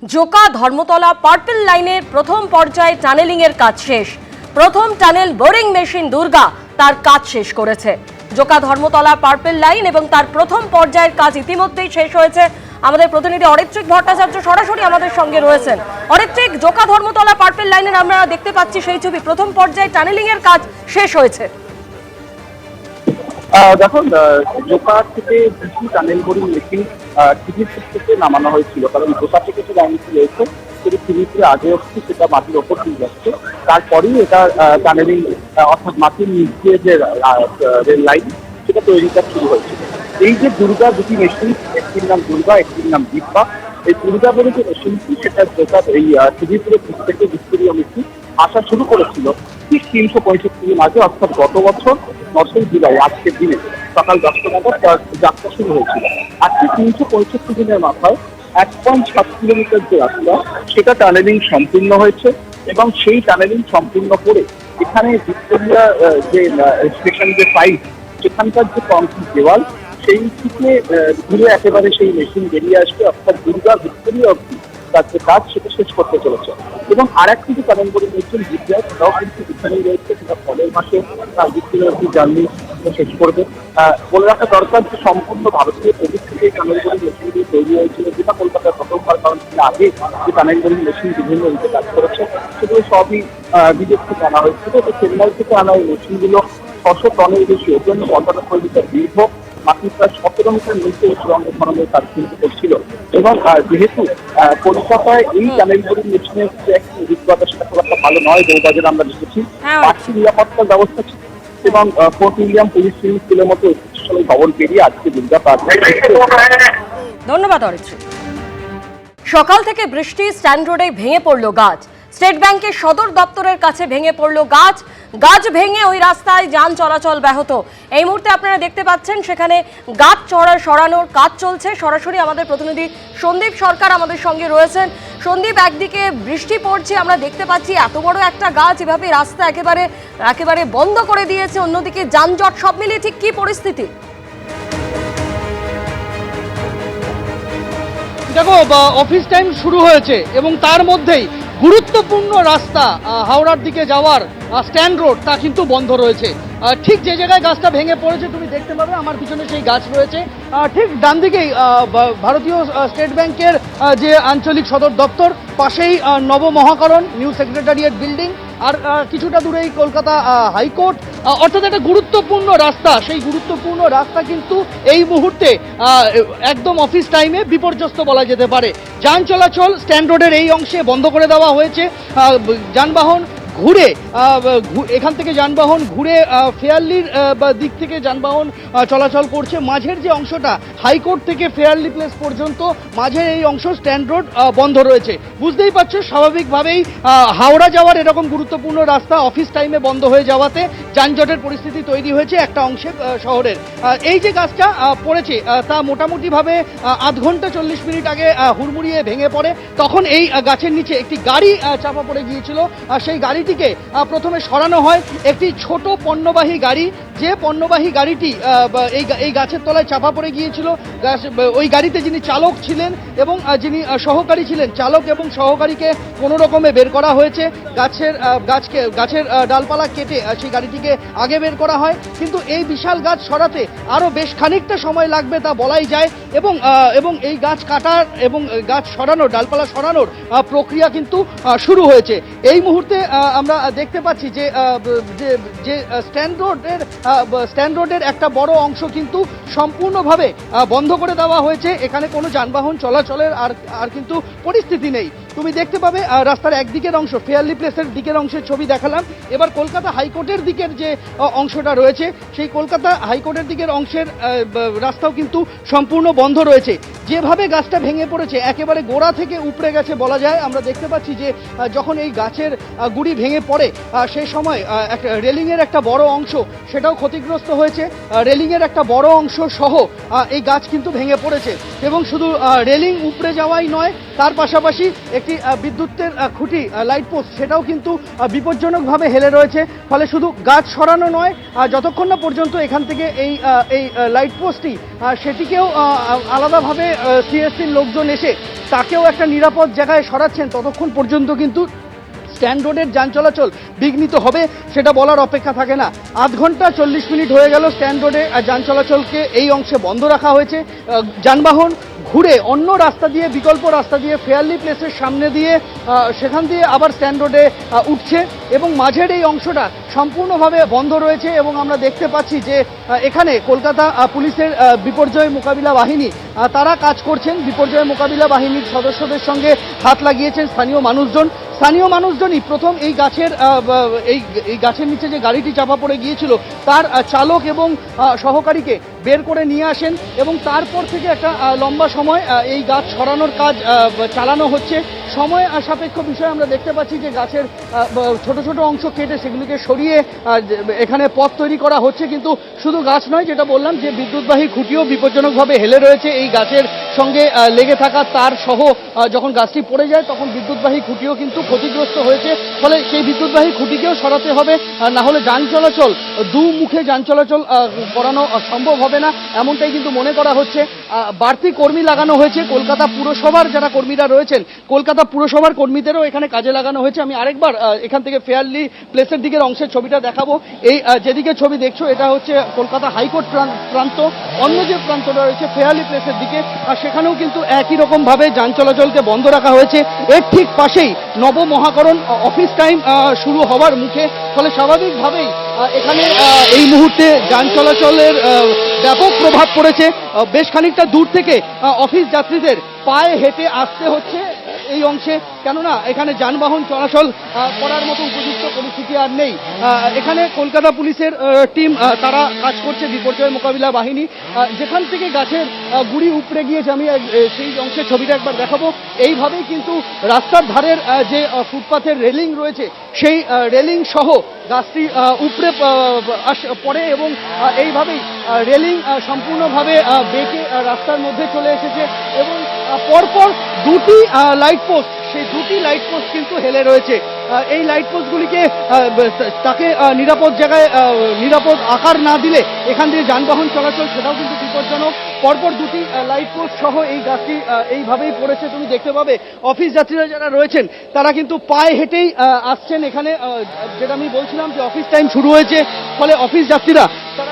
Joka Dharmatala purple লাইনের প্রথম পর্যায়ে টানেলিং এর কাজ শেষ। প্রথম টানেল বোরিং মেশিন দুর্গা তার কাজ শেষ করেছে। জোকা ধর্মতলা পার্পল লাইন এবং তার প্রথম পর্যায়ের কাজ ইতিমধ্যেই শেষ হয়েছে। আমাদের প্রতিনিধি অরিত্রিক ভট্টাচার্য সরাসরি আমাদের সঙ্গে রয়েছেন। অরিত্রিক, জোকা ধর্মতলা পার্পল লাইনের আমরা দেখতে পাচ্ছি সেই ছবি, প্রথম পর্যায়ে টানেলিং এর কাজ শেষ হয়েছে। দেখুন, জোকা থেকে কিছু টানেল বোরিং মেশিন টিভিসি থেকে নামানো হয়েছিল, কারণ জোকা থেকে যে লাইনটি রয়েছে সেটি টিভিসি আগে অবধি সেটা মাটির ওপর দিয়ে যাচ্ছে। তারপরেই এটা টানেলিং অর্থাৎ মাটির নিচ দিয়ে যে রেল লাইন সেটা তৈরির কাজ শুরু হয়েছিল। এই যে দুর্গা দুটি মেশিন, একটির নাম দুর্গা, একটির নাম দিব্যা, এই দুর্গা বলে যে মেশিনটি সেটা জোকা এই টিভিসির দিক থেকে ভিক্টোরিয়া মেশিন আসা শুরু করেছিল ঠিক 365 দিন আগে, অর্থাৎ গত বছর 10ই জুলাই আজকের দিনে সকাল 10টা নাগাদ যাত্রা শুরু হয়েছিল। আজকে 365 দিনের মাথায় 1.7 কিলোমিটার যে রাস্তা সেটা টানেলিং সম্পূর্ণ হয়েছে এবং সেই টানেলিং সম্পূর্ণ করে এখানে ভিক্টোরিয়া যে স্টেশন যে সাইড সেখানকার যে কংক্রিট দেওয়াল সেই থেকে ঘুরে একেবারে সেই মেশিন বেরিয়ে আসবে, অর্থাৎ দুর্গা ভিক্টোরিয়া অবধি তার যে কাজ সেটা শেষ করতে চলেছে। এবং আর একটি যে টানেল বোরিং মেশিন বিদ্যা সেটাও কিন্তু এখানেই রয়েছে, সেটা পরের মাসে ভিক্টোরিয়া অবধি জার্নি শেষ করবে। বলে রাখা দরকার যে সম্পূর্ণ ভারতীয় প্রযুক্তিতে এই টানেল বোরিং মেশিনগুলি তৈরি হয়েছিল, যেটা কলকাতার প্রথমবার, কারণ আগে যে টানেল বোরিং মেশিন বিভিন্ন রূপে কাজ করেছে সেগুলো সবই বিদেশ থেকে আনা হয়েছিল। তো চেন্নাই থেকে আনা এই মেশিনগুলো 600 টনের বেশি ওজন, 95 মিটার দীর্ঘ, মাটির প্রায় 17 মিটার নিচে সুরঙ্গ খননের কাজ কিন্তু করছিল। এবং যেহেতু কলকাতায় এই টানেল বোরিং মেশিনের যে একটা অভিজ্ঞতা সেটা খুব একটা ভালো নয়, বউবাজারে আমরা দেখেছি বাড়তি নিরাপত্তার ব্যবস্থা ছিল এবং ফোর্ট উইলিয়াম পুলিশ স্কুলের মতো ঐতিহ্যশালী ভবন পেরিয়ে আজকে দুর্গা পার্ক। ধন্যবাদ অরিত্রিক। সকাল থেকে বৃষ্টি, স্ট্যান্ড রোডে ভেঙে পড়ল গাছ। স্টেট ব্যাংকের সদর দপ্তরের কাছে ভেঙে পড়ল গাছ। গাছ ভেঙে ওই রাস্তায় যান চলাচল ব্যাহত। এই মুহূর্তে আপনারা দেখতে পাচ্ছেন সেখানে গাছ সরানোর কাজ চলছে। সরাসরি আমাদের প্রতিনিধি সন্দীপ সরকার আমাদের সঙ্গে রয়েছেন। সন্দীপ, একদিকে বৃষ্টি পড়ছে, আমরা দেখতে পাচ্ছি এত বড় একটা গাছ এভাবে রাস্তা একেবারে বন্ধ করে দিয়েছে, অন্যদিকে যানজট, সব মিলিয়ে ঠিক কি পরিস্থিতি? দেখো, অফিস টাইম শুরু হয়েছে এবং তার মধ্যেই গুরুত্বপূর্ণ রাস্তা হাওড়ার দিকে যাওয়ার স্ট্যান্ড রোড তা কিন্তু বন্ধ রয়েছে। ঠিক যে জায়গায় গাছটা ভেঙে পড়েছে তুমি দেখতে পাবে, আমার পিছনে সেই গাছ রয়েছে। ঠিক ডান দিকেই ভারতীয় স্টেট ব্যাংকের যে আঞ্চলিক সদর দপ্তর, পাশেই নবমহাকরণ নিউ সেক্রেটারিয়েট বিল্ডিং, আর কিছুটা দূরেই কলকাতা হাইকোর্ট। অর্থাৎ একটা গুরুত্বপূর্ণ রাস্তা, সেই গুরুত্বপূর্ণ রাস্তা কিন্তু এই মুহূর্তে একদম অফিস টাইমে বিপর্যস্ত বলা যেতে পারে। যান চলাচল স্ট্যান্ড রোডের এই অংশে বন্ধ করে দেওয়া হয়েছে। যানবাহন ঘুরে এখান থেকে যানবাহন ঘুরে ফেয়ারলির দিক থেকে যানবাহন চলাচল করছে। মাঝের যে অংশটা হাইকোর্ট থেকে ফেয়ারলি প্লেস পর্যন্ত, মাঝের এই অংশ স্ট্যান্ড রোড বন্ধ রয়েছে। বুঝতেই পারছো, স্বাভাবিকভাবেই হাওড়া যাওয়ার এরকম গুরুত্বপূর্ণ রাস্তা অফিস টাইমে বন্ধ হয়ে যাওয়াতে যানজটের পরিস্থিতি তৈরি হয়েছে একটা অংশে শহরের। এই যে গাছটা পড়েছে তা মোটামুটিভাবে আধ ঘন্টা 40 মিনিট আগে হুড়মুড়িয়ে ভেঙে পড়ে। তখন এই গাছের নিচে একটি গাড়ি চাপা পড়ে গিয়েছিল। সেই গাড়িটিকে প্রথমে সরানো হয়, একটি ছোট পণ্যবাহী গাড়ি, যে পণ্যবাহী গাড়িটি এই গাছের তলায় চাপা পড়ে গিয়েছিল। ওই গাড়িতে যিনি চালক ছিলেন এবং যিনি সহকারী ছিলেন, চালক এবং সহকারীকে কোনো রকমে বের করা হয়েছে। গাছের ডালপালা কেটে সেই গাড়িটিকে আগে বের করা হয়, কিন্তু এই বিশাল গাছ সরাতে আরও বেশ খানিকটা সময় লাগবে তা বলাই যায়। এবং এই গাছ কাটার এবং গাছ সরানোর, ডালপালা সরানোর প্রক্রিয়া কিন্তু শুরু হয়েছে। এই মুহূর্তে আমরা দেখতে পাচ্ছি যে স্ট্যান্ড রোডের একটা বড় অংশ কিন্তু সম্পূর্ণভাবে বন্ধ করে দেওয়া হয়েছে। এখানে কোনো যানবাহন চলাচলের আর কিন্তু পরিস্থিতি নেই। তুমি দেখতে পাবে রাস্তার একদিকের অংশ, ফেয়ারলি প্লেসের দিকের অংশের ছবি দেখালাম। এবার কলকাতা হাইকোর্টের দিকের যে অংশটা রয়েছে, সেই কলকাতা হাইকোর্টের দিকের অংশের রাস্তাও কিন্তু সম্পূর্ণ বন্ধ রয়েছে। যেভাবে গাছটা ভেঙে পড়েছে একেবারে গোড়া থেকে উপড়ে গেছে বলা যায়। আমরা দেখতে পাচ্ছি যে যখন এই গাছের গুড়ি ভেঙে পড়ে সেই সময় রেলিংয়ের একটা বড় অংশ সেটাও ক্ষতিগ্রস্ত হয়েছে। রেলিংয়ের একটা বড় অংশ সহ এই গাছ কিন্তু ভেঙে পড়েছে এবং শুধু রেলিং উপড়ে যাওয়াই নয়, তার পাশাপাশি একটি একটি বিদ্যুতের খুঁটি লাইট পোস্ট সেটাও কিন্তু বিপজ্জনকভাবে হেলে রয়েছে। ফলে শুধু গাছ সরানো নয়, যতক্ষণ না পর্যন্ত এখান থেকে এই লাইট পোস্টটি সেটিকেও আলাদাভাবে সিএসসির লোকজন এসে তাকেও একটা নিরাপদ জায়গায় সরাচ্ছেন, ততক্ষণ পর্যন্ত কিন্তু স্ট্যান্ড রোডের যান চলাচল বিঘ্নিত হবে সেটা বলার অপেক্ষা থাকে না। আধ ঘন্টা 40 মিনিট হয়ে গেল স্ট্যান্ড রোডে যান চলাচলকে এই অংশে বন্ধ রাখা হয়েছে। যানবাহন ঘুরে অন্য রাস্তা দিয়ে, বিকল্প রাস্তা দিয়ে ফেয়ারলি প্লেসের সামনে দিয়ে সেখান দিয়ে আবার স্ট্যান্ড রোডে উঠছে এবং মাঝের এই অংশটা সম্পূর্ণভাবে বন্ধ রয়েছে। এবং আমরা দেখতে পাচ্ছি যে এখানে কলকাতা পুলিশের বিপর্যয় মোকাবিলা বাহিনী তারা কাজ করছেন। বিপর্যয় মোকাবিলা বাহিনীর সদস্যদের সঙ্গে হাত লাগিয়েছেন স্থানীয় মানুষজনই প্রথম এই গাছের নিচে যে গাড়িটি চাপা পড়ে গিয়েছিল তার চালক এবং সহকারীকে বের করে নিয়ে আসেন এবং তারপর থেকে একটা লম্বা সময় এই গাছ সরানোর কাজ চালানো হচ্ছে। সময় সাপেক্ষ বিষয় আমরা দেখতে পাচ্ছি যে গাছের ছোট ছোট অংশ কেটে সেগুলিকে সরিয়ে এখানে পথ তৈরি করা হচ্ছে। কিন্তু শুধু গাছ নয়, যেটা বললাম যে বিদ্যুৎবাহী খুঁটিও বিপজ্জনকভাবে হেলে রয়েছে। এই গাছের সঙ্গে লেগে থাকা তার সহ যখন গাছটি পড়ে যায় তখন বিদ্যুৎবাহী খুঁটিও কিন্তু ক্ষতিগ্রস্ত হয়েছে। ফলে সেই বিদ্যুৎবাহী খুঁটিকেও সরাতে হবে, না হলে যান চলাচল দুমুখে যান চলাচল করানো সম্ভব হবে না, এমনটাই কিন্তু মনে করা হচ্ছে। বাড়তি কর্মী লাগানো হয়েছে কলকাতা পুরসভার যারা কর্মীরা রয়েছেন, কলকাতা পুরসভার কর্মীদেরও এখানে কাজে লাগানো হয়েছে। আমি আরেকবার এখান থেকে ফেয়ারলি প্লেসের দিকের অংশের ছবিটা দেখাবো। এই যেদিকে ছবি দেখছো এটা হচ্ছে কলকাতা হাইকোর্ট প্রান্ত, অন্য যে প্রান্তটা রয়েছে ফেয়ারলি প্লেসের দিকে সেখানেও কিন্তু একই রকম ভাবে যান চলাচলকে বন্ধ রাখা হয়েছে। এর ঠিক পাশেই নবমহাকরণ অফিস টাইম শুরু হওয়ার মুখে, ফলে স্বাভাবিকভাবেই এখানে এই মুহূর্তে যান চলাচলের ব্যাপক প্রভাব পড়েছে। বেশ খানিকটা দূর থেকে অফিস যাত্রীদের পায়ে হেঁটে আসতে হচ্ছে এই অংশে, কেননা এখানে যানবাহন চলাচল করার মতো উপযুক্ত পরিস্থিতি আর নেই। এখানে কলকাতা পুলিশের টিম তারা কাজ করছে, বিপর্যয় মোকাবিলা বাহিনী। যেখান থেকে গাছের গুড়ি উপড়ে গিয়েছে আমি সেই অংশের ছবিটা একবার দেখাবো। এইভাবেই কিন্তু রাস্তার ধারের যে ফুটপাথের রেলিং রয়েছে সেই রেলিং সহ গাছটি উপড়ে পড়ে এবং এইভাবেই রেলিং সম্পূর্ণভাবে বেঁকে রাস্তার মধ্যে চলে এসেছে এবং পরপর দুটি লাইট পোস্ট, সেই দুটি লাইট পোস্ট কিন্তু হেলে রয়েছে। এই লাইট পোস্টগুলিকে তাকে নিরাপদ জায়গায় নিরাপদ আকার না দিলে এখান দিয়ে যানবাহন চলাচল সেটাও কিন্তু বিপজ্জনক। পরপর দুটি লাইট পোস্ট সহ এই গাছটি এইভাবেই পড়েছে। তুমি দেখতে পাবে অফিস যাত্রীরা যারা রয়েছেন তারা কিন্তু পায়ে হেঁটেই আসছেন এখানে। যেটা আমি বলছিলাম যে অফিস টাইম শুরু হয়েছে, ফলে অফিস যাত্রীরা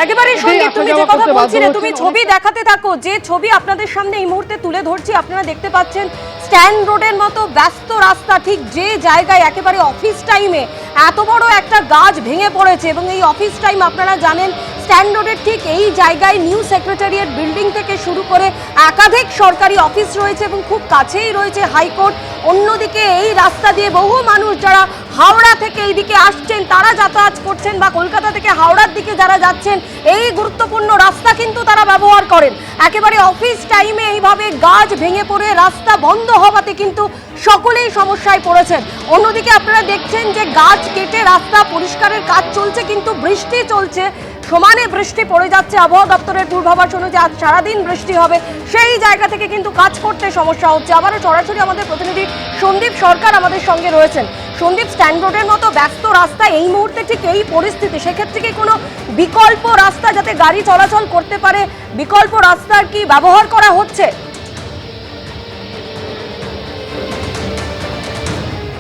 একেবারে সন্দীপ, তুমি যে কথা বলছিলে, তুমি ছবি দেখাতে থাকো। যে ছবি আপনাদের সামনে এই মুহূর্তে তুলে ধরছি, আপনারা দেখতে পাচ্ছেন স্ট্যান্ড রোডের মতো ব্যস্ত রাস্তা, ঠিক যে জায়গায় একেবারে অফিস টাইমে এত বড় একটা গাছ ভেঙে পড়েছে। এবং এই অফিস টাইম আপনারা জানেন স্ট্যান্ড রোডের ঠিক এই জায়গায় নিউ সেক্রেটারিয়েট বিল্ডিং থেকে শুরু করে একাধিক সরকারি অফিস রয়েছে এবং খুব কাছেই রয়েছে হাইকোর্ট। অন্যদিকে এই রাস্তা দিয়ে বহু মানুষ যারা হাওড়া থেকে এইদিকে আসছেন তারা যাতায়াত করছেন, বা কলকাতা থেকে হাওড়ার দিকে যারা যাচ্ছেন এই গুরুত্বপূর্ণ রাস্তা কিন্তু তারা ব্যবহার করেন। একেবারে অফিস টাইমে এইভাবে গাছ ভেঙে পড়ে রাস্তা বন্ধ হওয়াতে কিন্তু সকলেই সমস্যায় পড়েছেন। অন্যদিকে আপনারা দেখছেন যে গাছ কেটে রাস্তা পরিষ্কারের কাজ চলছে, কিন্তু বৃষ্টি চলছে, সমানে বৃষ্টি পড়ে যাচ্ছে। আবহাওয়া দপ্তরের পূর্বাভাস অনুযায়ী আজ সারাদিন বৃষ্টি হবে, সেই জায়গা থেকে কিন্তু কাজ করতে সমস্যা হচ্ছে। আবারও সরাসরি আমাদের প্রতিনিধি সন্দীপ সরকার আমাদের সঙ্গে রয়েছেন। সন্দীপ, স্ট্যান্ড রোডের মতো ব্যস্ত রাস্তায় এই মুহূর্তে ঠিক এই পরিস্থিতি, সেক্ষেত্রে কি কোনো বিকল্প রাস্তা যাতে গাড়ি চলাচল করতে পারে, বিকল্প রাস্তার কি ব্যবহার করা হচ্ছে?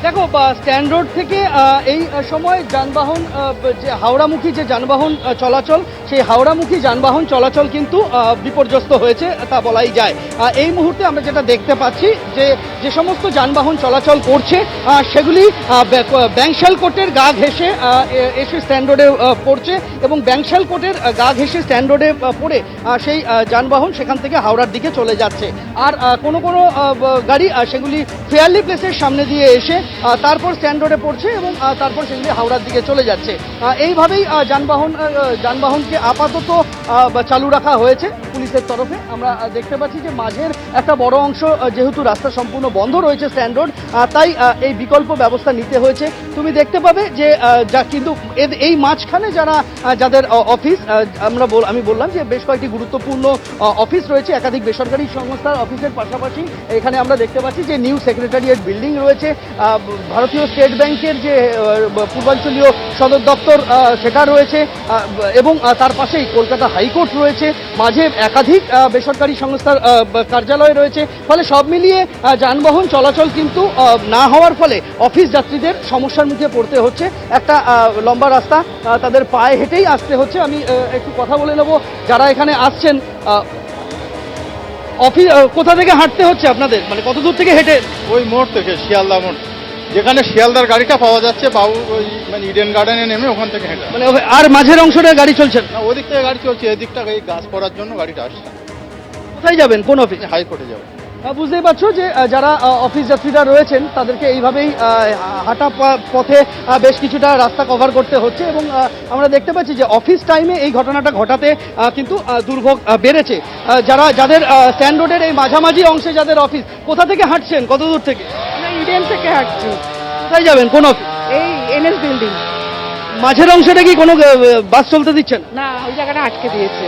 দেখো, স্ট্যান্ড রোড থেকে এই সময় যানবাহন যে হাওড়ামুখী যে যানবাহন চলাচল, সেই হাওড়ামুখী যানবাহন চলাচল কিন্তু বিপর্যস্ত হয়েছে তা বলাই যায়। এই মুহূর্তে আমরা যেটা দেখতে পাচ্ছি যে সমস্ত যানবাহন চলাচল করছে সেগুলি ব্যাংশাল কোর্টের গা ঘেঁষে এসে স্ট্যান্ড রোডে পড়ছে এবং ব্যাংশাল কোর্টের গা ঘেঁষে স্ট্যান্ড রোডে পড়ে সেই যানবাহন সেখান থেকে হাওড়ার দিকে চলে যাচ্ছে। আর কোনো গাড়ি সেগুলি ফেয়ারলি প্লেসের সামনে দিয়ে এসে তারপর স্ট্যান্ড রোডে পড়ছে এবং তারপর সেগুলি হাওড়ার দিকে চলে যাচ্ছে। এইভাবেই যানবাহনকে আপাতত চালু রাখা হয়েছে পুলিশের তরফে। আমরা দেখতে পাচ্ছি যে মাঝের একটা বড় অংশ যেহেতু রাস্তা সম্পূর্ণ বন্ধ রয়েছে স্ট্যান্ড রোড, তাই এই বিকল্প ব্যবস্থা নিতে হয়েছে। তুমি দেখতে পাবে যে কিন্তু এই মাঝখানে যাদের অফিস, আমি বললাম যে বেশ কয়েকটি গুরুত্বপূর্ণ অফিস রয়েছে, একাধিক বেসরকারি সংস্থার অফিসের পাশাপাশি এখানে আমরা দেখতে পাচ্ছি যে নিউ সেক্রেটারিয়েট বিল্ডিং রয়েছে, ভারতীয় স্টেট ব্যাংকের যে পূর্বাঞ্চলীয় সদর দপ্তর সেটা রয়েছে, এবং তার পাশেই কলকাতা হাইকোর্ট রয়েছে, মাঝে একাধিক বেসরকারি সংস্থার কার্যালয় রয়েছে। ফলে সব মিলিয়ে যানবাহন চলাচল কিন্তু না হওয়ার ফলে অফিস যাত্রীদের সমস্যার মুখে পড়তে হচ্ছে। একটা লম্বা রাস্তা, তাদের পায়ে হেঁটেই আসতে হচ্ছে। আমি একটু কথা বলে নেব যারা এখানে আসছেন। অফিস কোথা থেকে হাঁটতে হচ্ছে আপনাদের, মানে কত দূর থেকে হেঁটে? ওই মোড় থেকে, শিয়ালদা মোড়, যেখানে শিয়ালদার গাড়িটা পাওয়া যাচ্ছে, বাবু ওই মানে ইডেন গার্ডেনে নেমে ওখান থেকে হেঁটে। মানে আর মাঝের অংশটা গাড়ি চলছে না? না, ওদিক থেকে গাড়ি চলছে, এদিকটা এই গাছ পড়ার জন্য গাড়িটা আসছে। কোথায় যাবেন, কোন অফিস? হাইকোর্টে যাবো। বুঝতেই পারছো যে যারা অফিস যাত্রীরা রয়েছেন তাদেরকে এইভাবেই হাঁটা পথে বেশ কিছুটা রাস্তা কভার করতে হচ্ছে, এবং আমরা দেখতে পাচ্ছি যে অফিস টাইমে এই ঘটনাটা ঘটাতে কিন্তু দুর্ভোগ বেড়েছে। যাদের স্ট্যান্ড রোডের এই মাঝামাঝি অংশে যাদের অফিস, কোথা থেকে হাঁটছেন, কত দূর থেকে? আমরা ইডেন থেকে হাঁটছি। কোথায় যাবেন, কোন অফিস? এই এনএস বিল্ডিং। মাঝের অংশটা কি কোনো বাস চলতে দিচ্ছেন? না, ওই জায়গাটা আটকে দিয়েছে।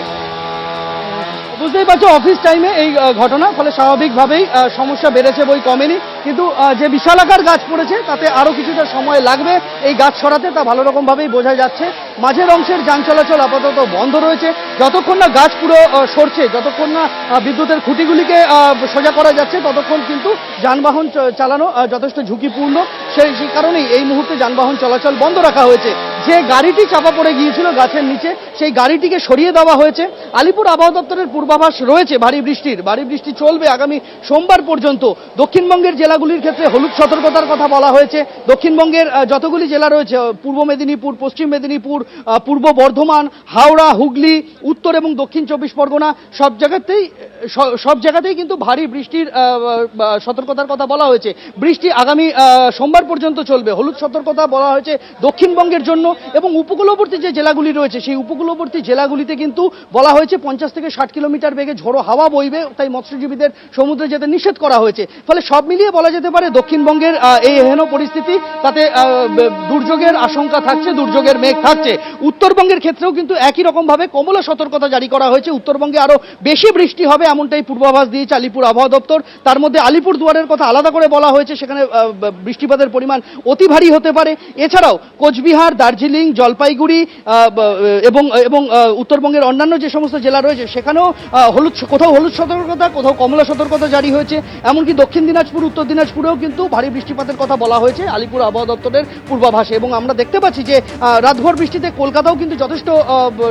বুঝতেই পারছো অফিস টাইমে এই ঘটনা, ফলে স্বাভাবিকভাবেই সমস্যা বেড়েছে, বই কমেনি। কিন্তু যে বিশালাকার গাছ পড়েছে তাতে আরও কিছুটা সময় লাগবে এই গাছ সরাতে, তা ভালো রকমভাবেই বোঝা যাচ্ছে। মাঝের অংশের যান চলাচল আপাতত বন্ধ রয়েছে। যতক্ষণ না গাছ পুরো সরছে, যতক্ষণ না বিদ্যুতের খুঁটিগুলিকে সোজা করা যাচ্ছে, ততক্ষণ কিন্তু যানবাহন চালানো যথেষ্ট ঝুঁকিপূর্ণ। সেই কারণেই এই মুহূর্তে যানবাহন চলাচল বন্ধ রাখা হয়েছে। যে গাড়িটি চাপা পড়ে গিয়েছিল গাছের নিচে, সেই গাড়িটিকে সরিয়ে দেওয়া হয়েছে। আলিপুর আবহাওয়া দপ্তরের পূর্বাভাস রয়েছে ভারী বৃষ্টি চলবে আগামী সোমবার পর্যন্ত। দক্ষিণবঙ্গের জেলাগুলির ক্ষেত্রে হলুদ সতর্কতার কথা বলা হয়েছে। দক্ষিণবঙ্গের যতগুলি জেলা রয়েছে, পূর্ব মেদিনীপুর, পশ্চিম মেদিনীপুর, পূর্ব বর্ধমান, হাওড়া, হুগলি, উত্তর এবং দক্ষিণ 24 পরগনা, সব জায়গাতেই কিন্তু ভারী বৃষ্টির সতর্কতার কথা বলা হয়েছে। বৃষ্টি আগামী সোমবার পর্যন্ত চলবে। হলুদ সতর্কতা বলা হয়েছে দক্ষিণবঙ্গের জন্য, এবং উপকূলবর্তী যে জেলাগুলি রয়েছে সেই উপকূলবর্তী জেলাগুলিতে কিন্তু বলা হয়েছে 50 থেকে 60 কিলোমিটার বেগে ঝোড়ো হাওয়া বইবে, তাই মৎস্যজীবীদের সমুদ্রে যেতে নিষেধ করা হয়েছে। ফলে সব মিলিয়ে বলা যেতে পারে দক্ষিণবঙ্গের এই এহেন পরিস্থিতি, তাতে দুর্যোগের আশঙ্কা থাকছে, দুর্যোগের মেঘ থাকছে। উত্তরবঙ্গের ক্ষেত্রেও কিন্তু একই রকমভাবে কমলা সতর্কতা জারি করা হয়েছে। উত্তরবঙ্গে আরও বেশি বৃষ্টি হবে এমনটাই পূর্বাভাস দিয়েছে আলিপুর আবহাওয়া দপ্তর। তার মধ্যে আলিপুর দুয়ারের কথা আলাদা করে বলা হয়েছে, সেখানে বৃষ্টিপাতের পরিমাণ অতি ভারী হতে পারে। এছাড়াও কোচবিহার, দার্জিলিং, জলপাইগুড়ি এবং উত্তরবঙ্গের অন্যান্য যে সমস্ত জেলা রয়েছে সেখানেও কোথাও হলুদ সতর্কতা, কোথাও কমলা সতর্কতা জারি হয়েছে। এমনকি দক্ষিণ দিনাজপুর, উত্তর দিনাজপুরেও কিন্তু ভারী বৃষ্টিপাতের কথা বলা হয়েছে আলিপুর আবহাওয়া দপ্তরের পূর্বাভাসে। এবং আমরা দেখতে পাচ্ছি যে রাতভর বৃষ্টিতে কলকাতাও কিন্তু যথেষ্ট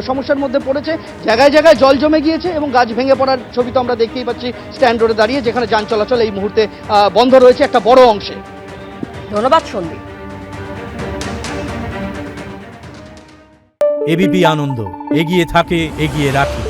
সমস্যার মধ্যে পড়েছে। জায়গায় জায়গায় জল জমে গিয়েছে এবং গাছ ভেঙে পড়ার ছবি তো আমরা দেখতেই পাচ্ছি স্ট্যান্ড রোডে দাঁড়িয়ে, যেখানে যান চলাচল এই মুহূর্তে বন্ধ রয়েছে একটা বড় অংশে। ধন্যবাদ সন্দীপ। এবিপি আনন্দ, এগিয়ে থাকে, এগিয়ে রাখে।